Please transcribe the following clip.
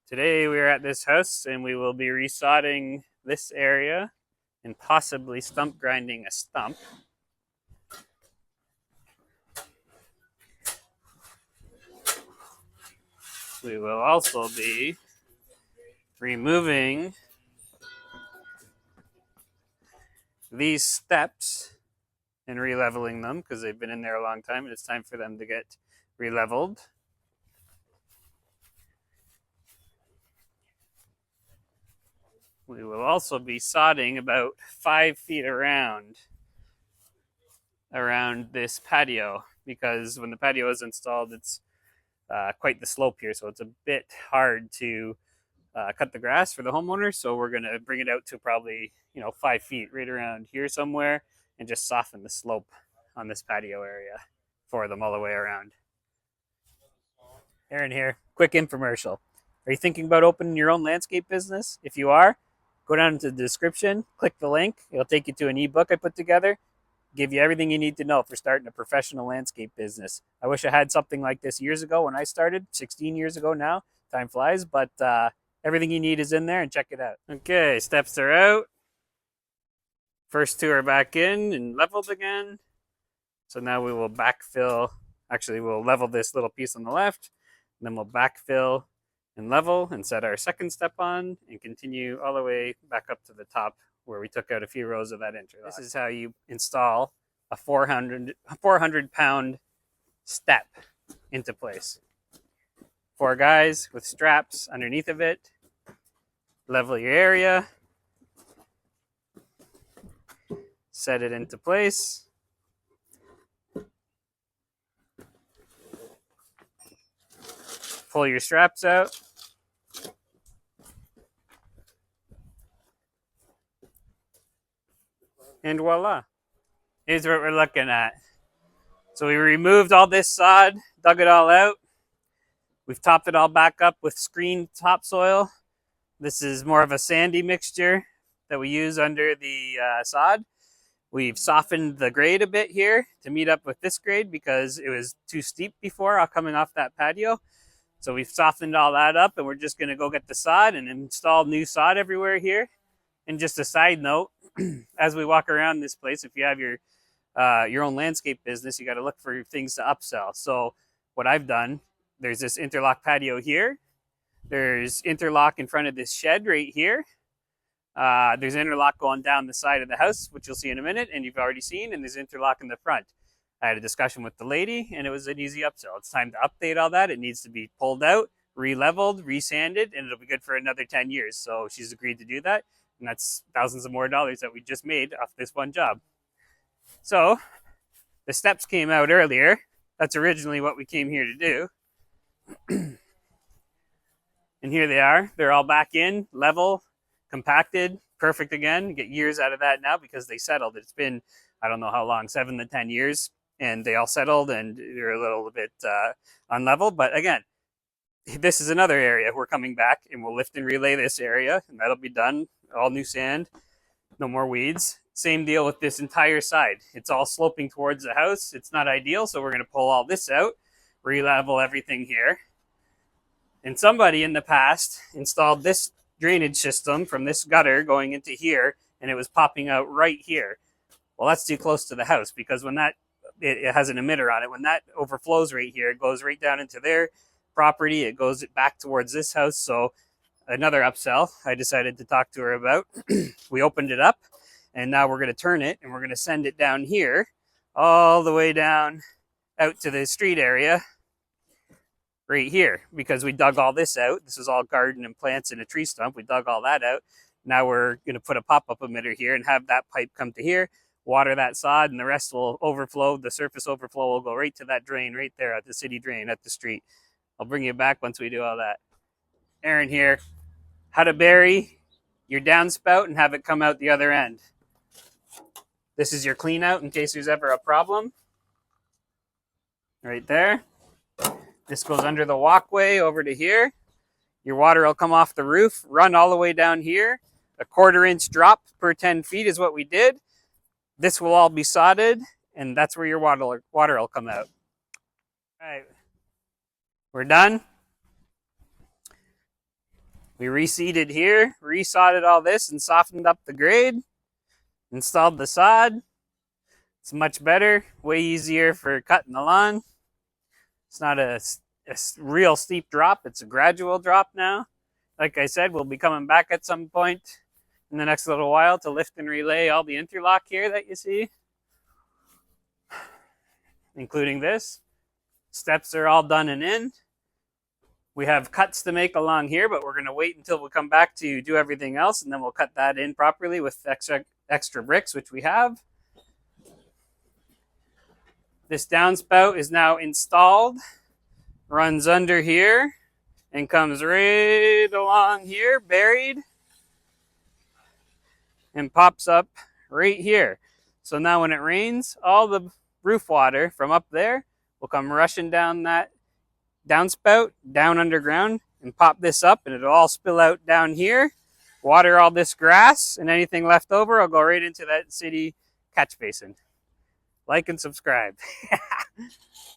Today we are at this house and we will be resodding this area and possibly stump grinding a stump. We will also be removing these steps and re-leveling them because they've been in there a long time and it's time for them to get re-leveled. We will also be sodding about 5 feet around this patio because when the patio is installed, it's quite the slope here, so it's a bit hard to cut the grass for the homeowner. So we're going to bring it out to probably 5 feet right around here somewhere and just soften the slope on this patio area for them all the way around. Aaron here, quick infomercial. Are you thinking about opening your own landscape business? If you are, go down into the description, click the link. It'll take you to an ebook I put together, give you everything you need to know for starting a professional landscape business. I wish I had something like this years ago when I started, 16 years ago now. Time flies, but everything you need is in there, and check it out. Okay, steps are out. First two are back in and leveled again. So now we will backfill. Actually, we'll level this little piece on the left, and then we'll backfill and level and set our second step on and continue all the way back up to the top where we took out a few rows of that interlock. This is how you install a 400-pound step into place. 4 guys with straps underneath of it. Level your area. Set it into place. Pull your straps out. And voila. Here's what we're looking at. So we removed all this sod, dug it all out. We've topped it all back up with screened topsoil. This is more of a sandy mixture that we use under the sod. We've softened the grade a bit here to meet up with this grade because it was too steep before coming off that patio. So we've softened all that up and we're just going to go get the sod and install new sod everywhere here. And just a side note, as we walk around this place, if you have your own landscape business, you got to look for things to upsell. So what I've done, there's this interlock patio here. There's interlock in front of this shed right here. There's interlock going down the side of the house, which you'll see in a minute, and you've already seen, and there's interlock in the front. I had a discussion with the lady, and it was an easy upsell. It's time to update all that. It needs to be pulled out, re-leveled, resanded, and it'll be good for another 10 years. So she's agreed to do that, and that's thousands of more dollars that we just made off this one job. So the steps came out earlier. That's originally what we came here to do. And here they are. They're all back in, level, compacted, perfect again. You get years out of that now because they settled. It's been, I don't know how long, 7 to 10 years, and they all settled and they're a little bit unlevel. But again, this is another area. We're coming back and we'll lift and relay this area, and that'll be done. All new sand, no more weeds. Same deal with this entire side. It's all sloping towards the house. It's not ideal, so we're going to pull all this out, re-level everything here. And somebody in the past installed this drainage system from this gutter going into here, and it was popping out right here. Well, that's too close to the house because when it has an emitter on it, when that overflows right here, it goes right down into their property. It goes back towards this house. So another upsell I decided to talk to her about. We opened it up, and now we're going to turn it, and we're going to send it down here all the way down out to the street area right here because we dug all this out. This is all garden and plants and a tree stump. We dug all that out. Now we're going to put a pop-up emitter here and have that pipe come to here, water that sod, and the rest will overflow. The surface overflow will go right to that drain right there at the city drain at the street. I'll bring you back once we do all that. Aaron here. How to bury your downspout and have it come out the other end. This is your clean out in case there's ever a problem. Right there. This goes under the walkway over to here. Your water will come off the roof, run all the way down here. A 1/4 inch drop per 10 feet is what we did. This will all be sodded, and that's where your water will come out. All right, we're done. We reseeded here, resodded all this and softened up the grade, installed the sod. It's much better, way easier for cutting the lawn. It's not a real steep drop, it's a gradual drop now. Like I said, we'll be coming back at some point in the next little while to lift and relay all the interlock here that you see, including this. Steps are all done and in. We have cuts to make along here, but we're going to wait until we come back to do everything else, and then we'll cut that in properly with extra bricks, which we have. This downspout is now installed, runs under here, and comes right along here, buried, and pops up right here. So now when it rains, all the roof water from up there will come rushing down that downspout, down underground, and pop this up, and it'll all spill out down here, water all this grass, and anything left over will go right into that city catch basin. Like and subscribe.